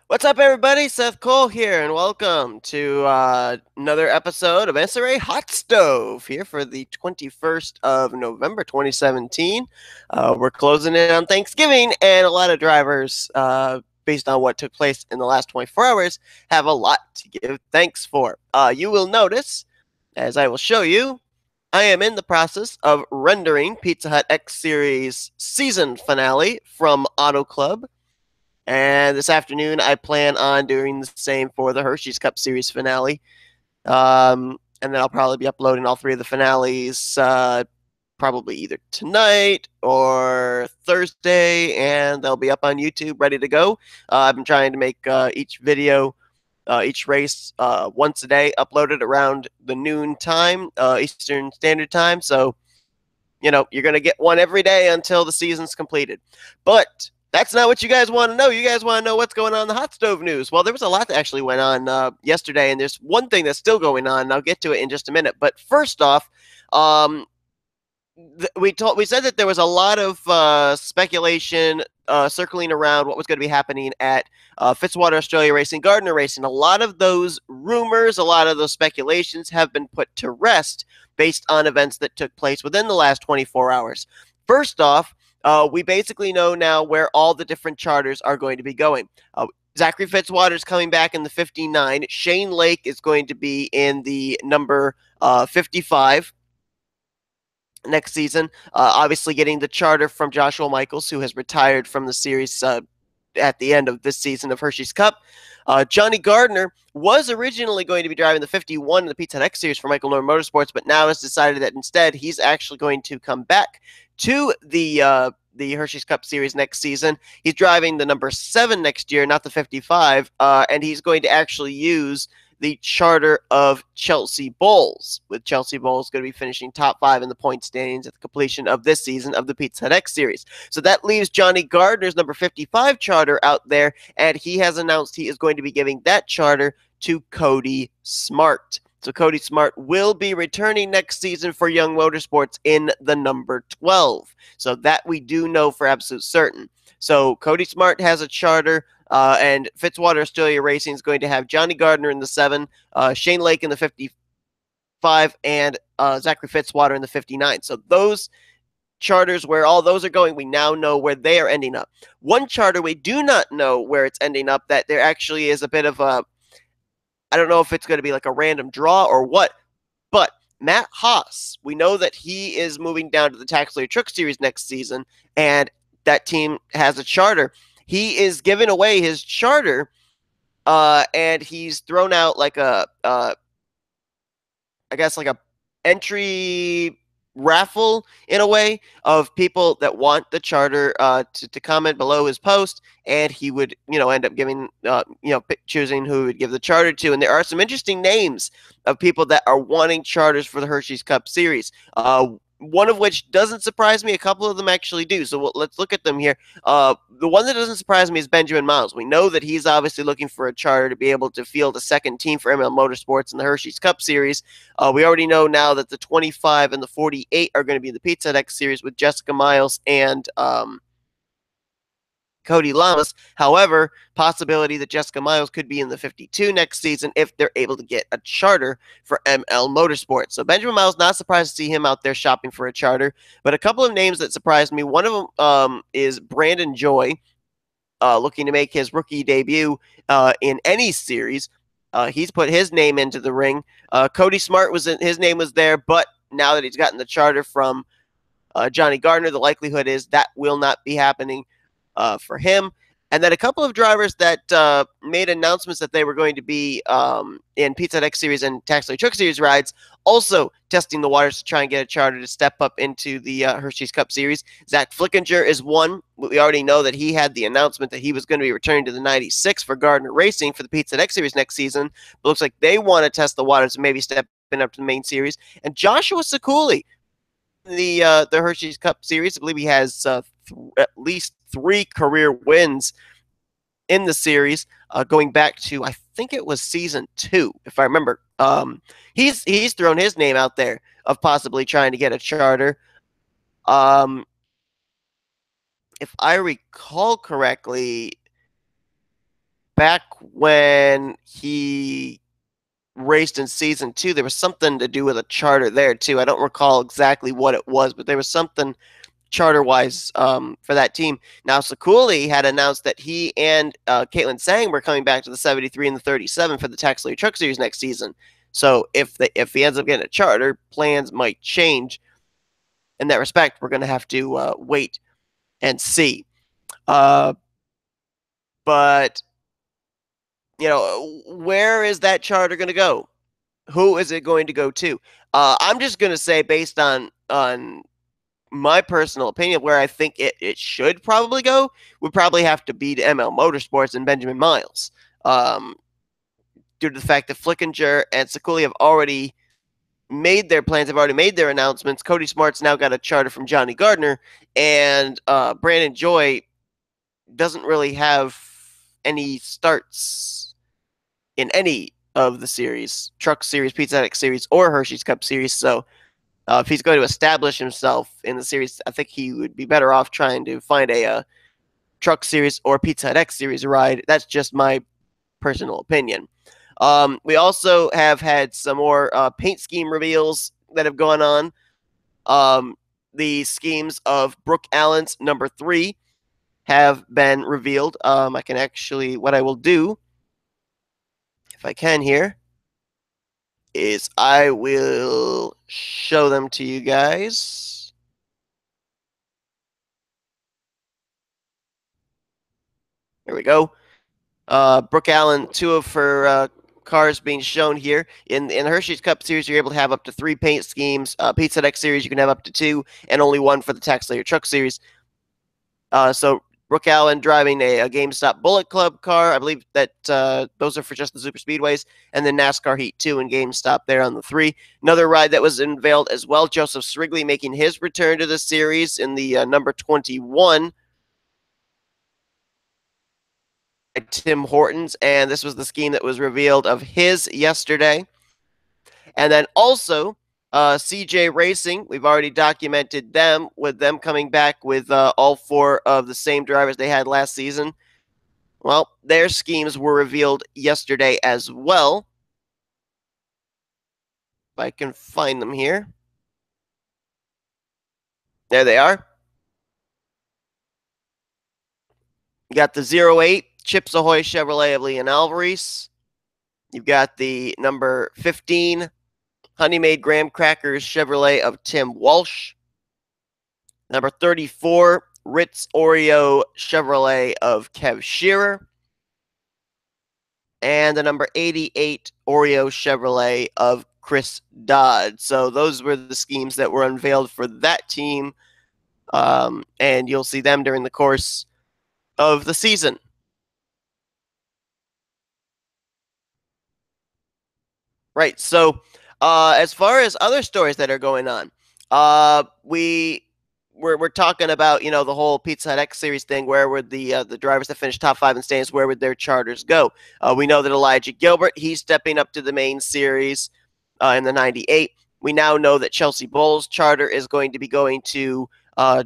What's up, everybody? Seth Cole here, and welcome to another episode of Nnscra Hot Stove here for the 21st of November 2017. We're closing in on Thanksgiving, and a lot of drivers, based on what took place in the last 24 hours, have a lot to give thanks for. You will notice, as I will show you, I am in the process of rendering Pizza Hut X Series season finale from Auto Club. And this afternoon, I plan on doing the same for the Hershey's Cup Series finale. And then I'll probably be uploading all three of the finales probably either tonight or Thursday, and they'll be up on YouTube ready to go. I've been trying to make each video, each race once a day, uploaded around the noon time, Eastern Standard Time. So, you're going to get one every day until the season's completed. But that's not what you guys want to know. You guys want to know what's going on in the hot stove news. Well, there was a lot that actually went on yesterday, and there's one thing that's still going on, and I'll get to it in just a minute. But first off, um, we said that there was a lot of speculation circling around what was going to be happening at Fitzwater Australia Racing, Gardner Racing. A lot of those rumors, a lot of those speculations have been put to rest based on events that took place within the last 24 hours. First off, we basically know now where all the different charters are going to be going. Zachary Fitzwater is coming back in the 59. Shane Lake is going to be in the number 55 next season. Obviously, getting the charter from Joshua Michaels, who has retired from the series at the end of this season of Hershey's Cup. Johnny Gardner was originally going to be driving the 51 in the Pizza Hut X Series for Michael Norton Motorsports, but now has decided that instead he's actually going to come back to the Hershey's Cup Series next season. He's driving the number 7 next year, not the 55, and he's going to actually use the charter of Chelsea Bowles, with Chelsea Bowles going to be finishing top 5 in the point standings at the completion of this season of the Pizza Hut X Series. So that leaves Johnny Gardner's number 55 charter out there, and he has announced he is going to be giving that charter to Cody Smart. So Cody Smart will be returning next season for Young Motorsports in the number 12. So that we do know for absolute certain. So Cody Smart has a charter, and Fitzwater Australia Racing is going to have Johnny Gardner in the 7, Shane Lake in the 55, and Zachary Fitzwater in the 59. So those charters, where all those are going, we now know where they are ending up. One charter we do not know where it's ending up, that there actually is a bit of a, I don't know if it's going to be like a random draw or what, but Matt Haas, we know that he is moving down to the Taxley Truck Series next season, and that team has a charter. He is giving away his charter, and he's thrown out like I guess like a entry raffle in a way of people that want the charter to comment below his post, and he would end up giving choosing who would give the charter to. And there are some interesting names of people that are wanting charters for the Hershey's Cup Series. One of which doesn't surprise me. A couple of them actually do. So let's look at them here. The one that doesn't surprise me is Benjamin Miles. We know that he's obviously looking for a charter to be able to field a second team for ML Motorsports in the Hershey's Cup Series. We already know now that the 25 and the 48 are going to be in the Pizza Hut X Series with Jessica Miles and Cody Lamas. However, possibility that Jessica Miles could be in the 52 next season if they're able to get a charter for ML Motorsports. So Benjamin Miles, not surprised to see him out there shopping for a charter. But a couple of names that surprised me. One of them is Brandon Joy, looking to make his rookie debut in any series. He's put his name into the ring. Cody Smart his name was there, but now that he's gotten the charter from Johnny Gardner, the likelihood is that will not be happening for him. And then a couple of drivers that made announcements that they were going to be in Pizza Hut X Series and Taxley Truck Series rides, also testing the waters to try and get a charter to step up into the Hershey's Cup Series. Zach Flickinger is one. We already know that he had the announcement that he was going to be returning to the 96 for Gardner Racing for the Pizza Hut X Series next season. But looks like they want to test the waters and maybe step up to the main series. And Joshua Sekuli, the Hershey's Cup Series, I believe he has at least 3 career wins in the series, going back to, I think it was season 2, if I remember. He's thrown his name out there of possibly trying to get a charter. If I recall correctly, back when he raced in season 2, there was something to do with a charter there too. I don't recall exactly what it was, but there was something charter-wise for that team. Now, Sekuli had announced that he and Caitlin Sang were coming back to the 73 and the 37 for the Tax League Truck Series next season. So if he ends up getting a charter, plans might change. In that respect, we're going to have to wait and see. But where is that charter going to go? Who is it going to go to? I'm just going to say, based on my personal opinion, where I think it should probably go, would probably have to be to ML Motorsports and Benjamin Miles, due to the fact that Flickinger and Sekuli have already made their plans, have already made their announcements. Cody Smart's now got a charter from Johnny Gardner, and Brandon Joy doesn't really have any starts in any of the series, Truck Series, Pizza Hut Series, or Hershey's Cup Series. So if he's going to establish himself in the series, I think he would be better off trying to find a Truck Series or Pizza Hut X Series ride. That's just my personal opinion. We also have had some more paint scheme reveals that have gone on. The schemes of Brooke Allen's number 3 have been revealed. I can actually, what I will do, if I can here, is I will show them to you guys. There we go. Brooke Allen, 2 of her cars being shown here. In the Hershey's Cup Series, you're able to have up to 3 paint schemes. Pizza Hut Series, you can have up to 2, and only 1 for the Tax Layer Truck Series. So Brooke Allen driving a GameStop Bullet Club car. I believe that those are for just the super speedways. And then NASCAR Heat 2 and GameStop there on the 3. Another ride that was unveiled as well, Joseph Srigley making his return to the series in the number 21. Tim Hortons, and this was the scheme that was revealed of his yesterday. And then also CJ Racing, we've already documented them, with them coming back with all 4 of the same drivers they had last season. Well, their schemes were revealed yesterday as well. If I can find them here. There they are. You got the 08 Chips Ahoy Chevrolet of Leon Alvarez. You've got the number 15 Honey Made Graham Crackers Chevrolet of Tim Walsh. Number 34 Ritz Oreo Chevrolet of Kev Shearer. And the number 88 Oreo Chevrolet of Chris Dodd. So those were the schemes that were unveiled for that team. And you'll see them during the course of the season. Right. So as far as other stories that are going on, we're talking about, the whole Pizza Hut X Series thing. Where would the drivers that finish top 5 in standings, where would their charters go? We know that Elijah Gilbert, he's stepping up to the main series in the 98. We now know that Chelsea Bowles' charter is going to be going to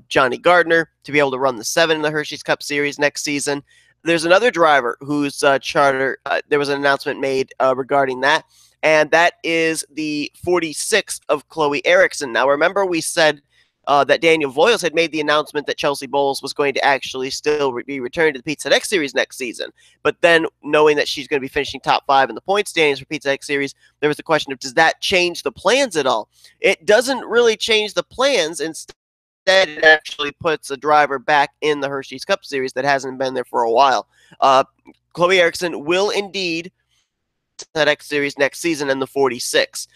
Johnny Gardner to be able to run the 7 in the Hershey's Cup Series next season. There's another driver whose charter, there was an announcement made regarding that, and that is the 46 of Chloe Erickson. Now, remember we said that Daniel Voiles had made the announcement that Chelsea Bowles was going to actually still be returning to the Pizza Hut X Series next season. But then, knowing that she's going to be finishing top 5 in the point standings for Pizza Hut X Series, there was the question of, does that change the plans at all? It doesn't really change the plans. Instead, it actually puts a driver back in the Hershey's Cup Series that hasn't been there for a while. Chloe Erickson will indeed that X Series next season in the 46.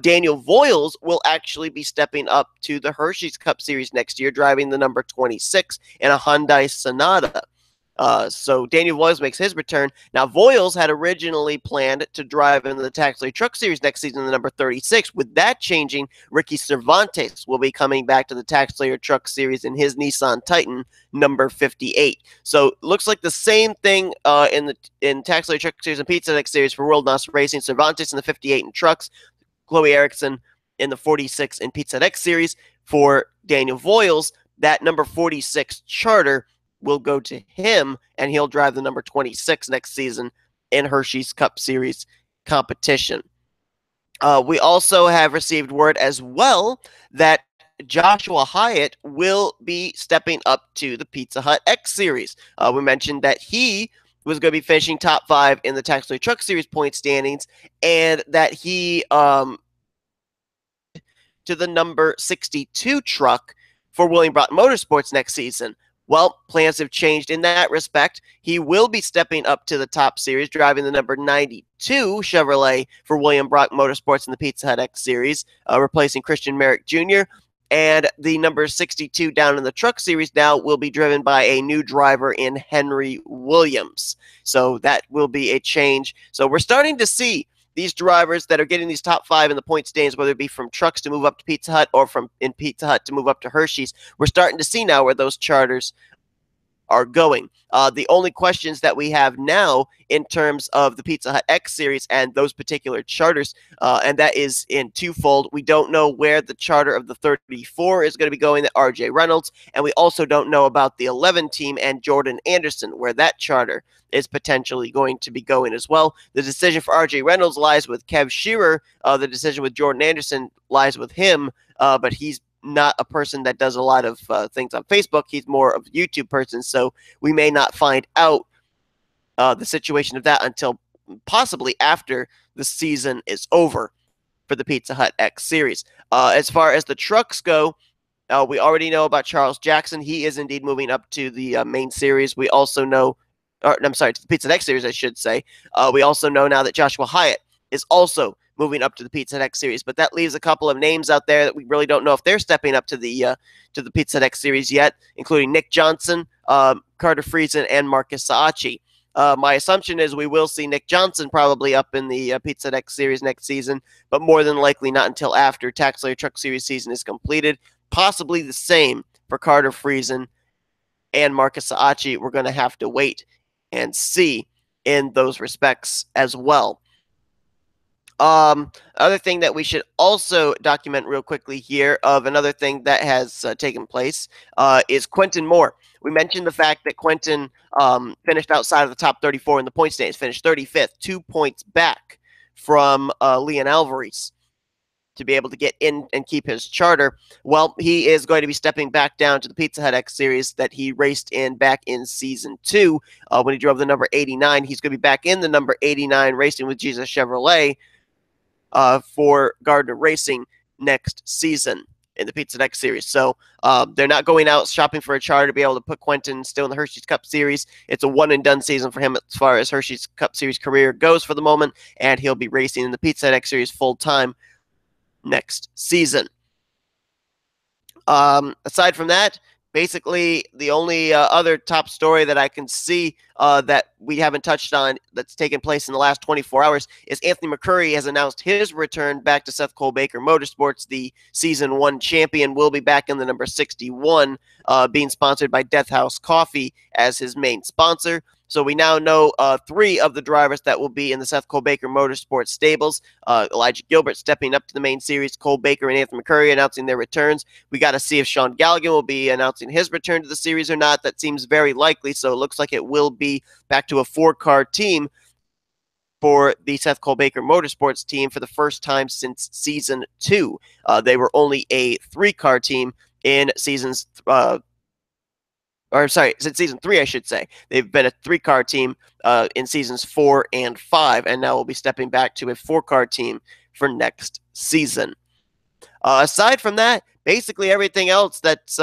Daniel Voiles will actually be stepping up to the Hershey's Cup Series next year, driving the number 26 in a Hyundai Sonata. So Daniel Voiles makes his return. Now, Voiles had originally planned to drive in the Tax League Truck Series next season in the number 36. With that changing, Ricky Cervantes will be coming back to the Tax League Truck Series in his Nissan Titan number 58. So looks like the same thing in Tax League Truck Series and Pizza Hut Series for World NOS Racing. Cervantes in the 58 in trucks, Chloe Erickson in the 46 in Pizza Hut X Series. For Daniel Voiles, that number 46 charter will go to him, and he'll drive the number 26 next season in Hershey's Cup Series competition. We also have received word as well that Joshua Hyatt will be stepping up to the Pizza Hut X Series. We mentioned that he was going to be finishing top 5 in the Taxley Truck Series point standings, and that he to the number 62 truck for William Brock Motorsports next season. Well, plans have changed in that respect. He will be stepping up to the top series, driving the number 92 Chevrolet for William Brock Motorsports in the Pizza Hut X Series, replacing Christian Merrick Jr. And the number 62 down in the truck series now will be driven by a new driver in Henry Williams. So that will be a change. So we're starting to see these drivers that are getting these top 5 in the point standings, whether it be from trucks to move up to Pizza Hut or from in Pizza Hut to move up to Hershey's. We're starting to see now where those charters are going. The only questions that we have now in terms of the Pizza Hut X Series and those particular charters, and that is in twofold. We don't know where the charter of the 34 is going to be going, the RJ Reynolds, and we also don't know about the 11 team and Jordan Anderson, where that charter is potentially going to be going as well. The decision for RJ Reynolds lies with Kev Shearer. The decision with Jordan Anderson lies with him, but he's not a person that does a lot of things on Facebook. He's more of a YouTube person, so we may not find out the situation of that until possibly after the season is over for the Pizza Hut X Series. As far as the trucks go, we already know about Charles Jackson. He is indeed moving up to the main series. We also know, I'm sorry, to the Pizza Hut X Series, I should say. We also know now that Joshua Hyatt is also moving up to the Pizza Hut X Series, but that leaves a couple of names out there that we really don't know if they're stepping up to the Pizza Hut X Series yet, including Nick Johnson, Carter Friesen, and Marcus Saachi. My assumption is we will see Nick Johnson probably up in the Pizza Hut X Series next season, but more than likely not until after Tax Slayer Truck Series season is completed. Possibly the same for Carter Friesen and Marcus Saachi. We're going to have to wait and see in those respects as well. Other thing that we should also document real quickly here of another thing that has taken place is Quentin Moore. We mentioned the fact that Quentin finished outside of the top 34 in the point standings, finished 35th, 2 points back from Leon Alvarez to be able to get in and keep his charter. Well, he is going to be stepping back down to the Pizza Hut X Series that he raced in back in Season 2 when he drove the number 89. He's going to be back in the number 89 racing with Jesus Chevrolet for Gardner Racing next season in the Pizza Hut X Series. So they're not going out shopping for a charter to be able to put Quentin still in the Hershey's Cup Series. It's a one-and-done season for him as far as Hershey's Cup Series career goes for the moment, and he'll be racing in the Pizza Hut X Series full-time next season. Aside from that, basically the only other top story that I can see that we haven't touched on that's taken place in the last 24 hours is Anthony McCurry has announced his return back to Seth Cole Baker Motorsports. The Season 1 champion will be back in the number 61, being sponsored by Death House Coffee as his main sponsor. So we now know 3 of the drivers that will be in the Seth Cole Baker Motorsports stables. Elijah Gilbert stepping up to the main series, Cole Baker and Anthony McCurry announcing their returns. We got to see if Sean Galligan will be announcing his return to the series or not. That seems very likely, so it looks like it will be back to a 4-car team for the Seth Cole Baker Motorsports team for the first time since Season 2. They were only a 3-car team in seasons since Season 3, I should say. They've been a 3-car team in Seasons 4 and 5, and now will be stepping back to a 4-car team for next season. Aside from that, basically everything else that's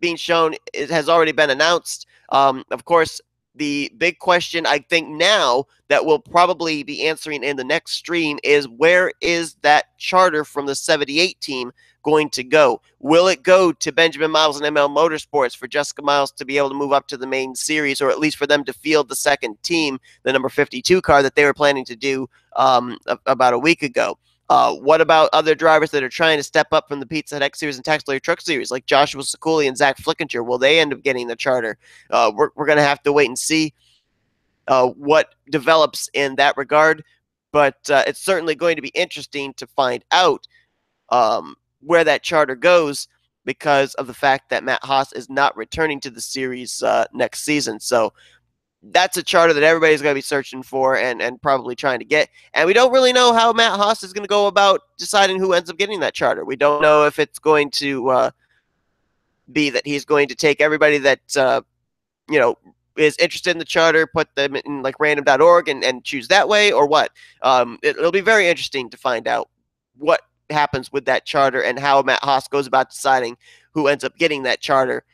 being shown has already been announced. Of course, the big question I think now that we'll probably be answering in the next stream is, where is that charter from the 78 team going to go? Will it go to Benjamin Miles and ML Motorsports for Jessica Miles to be able to move up to the main series, or at least for them to field the second team, the number 52 car that they were planning to do about a week ago? What about other drivers that are trying to step up from the Pizza Hut X Series and Tax Layer Truck Series, like Joshua Sekuli and Zach Flickinger? Will they end up getting the charter? We're going to have to wait and see what develops in that regard, but it's certainly going to be interesting to find out where that charter goes. because of the fact that Matt Haas is not returning to the series next season. So that's a charter that everybody's going to be searching for and probably trying to get. And we don't really know how Matt Haas is going to go about deciding who ends up getting that charter. We don't know if it's going to be that he's going to take everybody that is interested in the charter, put them in like random.org and choose that way, or what. It'll be very interesting to find out what happens with that charter and how Matt Haas goes about deciding who ends up getting that charter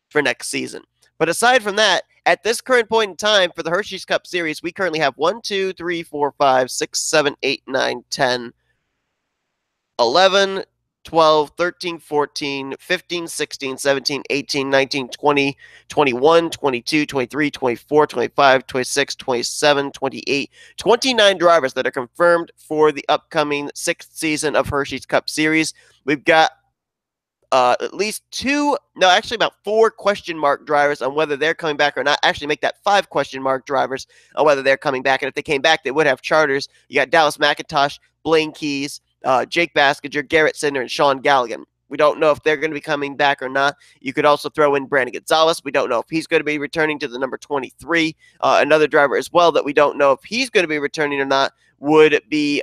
for next season. But aside from that, at this current point in time for the Hershey's Cup Series, we currently have 1, 2, 3, 4, 5, 6, 7, 8, 9, 10, 11, 12, 13, 14, 15, 16, 17, 18, 19, 20, 21, 22, 23, 24, 25, 26, 27, 28, 29 drivers that are confirmed for the upcoming 6th season of Hershey's Cup Series. We've got at least about 4 question mark drivers on whether they're coming back or not. Actually, make that 5 question mark drivers on whether they're coming back. And if they came back, they would have charters. You got Dallas McIntosh, Blaine Keys, Jake Baskinger, Garrett Sidner, and Sean Galligan. We don't know if they're going to be coming back or not. You could also throw in Brandon Gonzalez. We don't know if he's going to be returning to the number 23. Another driver as well that we don't know if he's going to be returning or not would be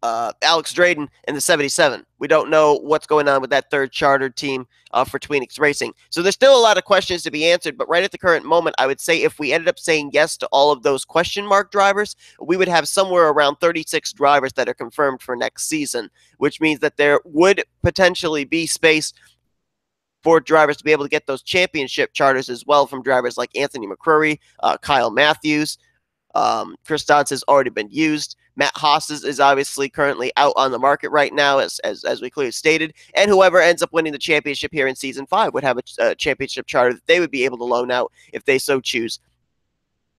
Alex Drayden in the 77. We don't know what's going on with that third charter team for Tweenix Racing. So there's still a lot of questions to be answered, but right at the current moment, I would say if we ended up saying yes to all of those question mark drivers, we would have somewhere around 36 drivers that are confirmed for next season, which means that there would potentially be space for drivers to be able to get those championship charters as well from drivers like Anthony McCrory, Kyle Matthews. Chris Dodds has already been used. Matt Haas is obviously currently out on the market right now, as we clearly stated. And whoever ends up winning the championship here in Season 5 would have a championship charter that they would be able to loan out if they so choose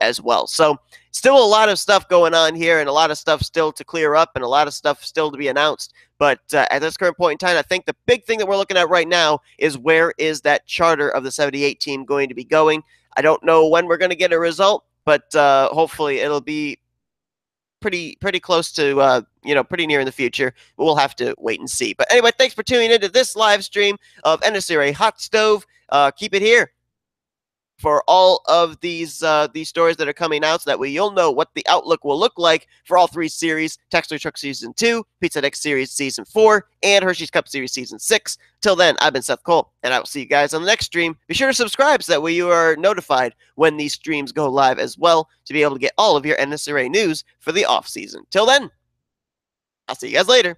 as well. So still a lot of stuff going on here and a lot of stuff still to clear up and a lot of stuff still to be announced. But at this current point in time, I think the big thing that we're looking at right now is where is that charter of the 78 team going to be going. I don't know when we're going to get a result, but hopefully it'll be pretty close to pretty near in the future. But we'll have to wait and see. But anyway, thanks for tuning into this live stream of Nnscra Hot Stove. Keep it here for all of these stories that are coming out, so that way you'll know what the outlook will look like for all 3 series: Texas Truck Season 2, Pizza X Series Season 4, and Hershey's Cup Series Season 6. Till then, I've been Seth Cole, and I will see you guys on the next stream. Be sure to subscribe so that way you are notified when these streams go live as well, to be able to get all of your Nnscra news for the off season. Till then, I'll see you guys later.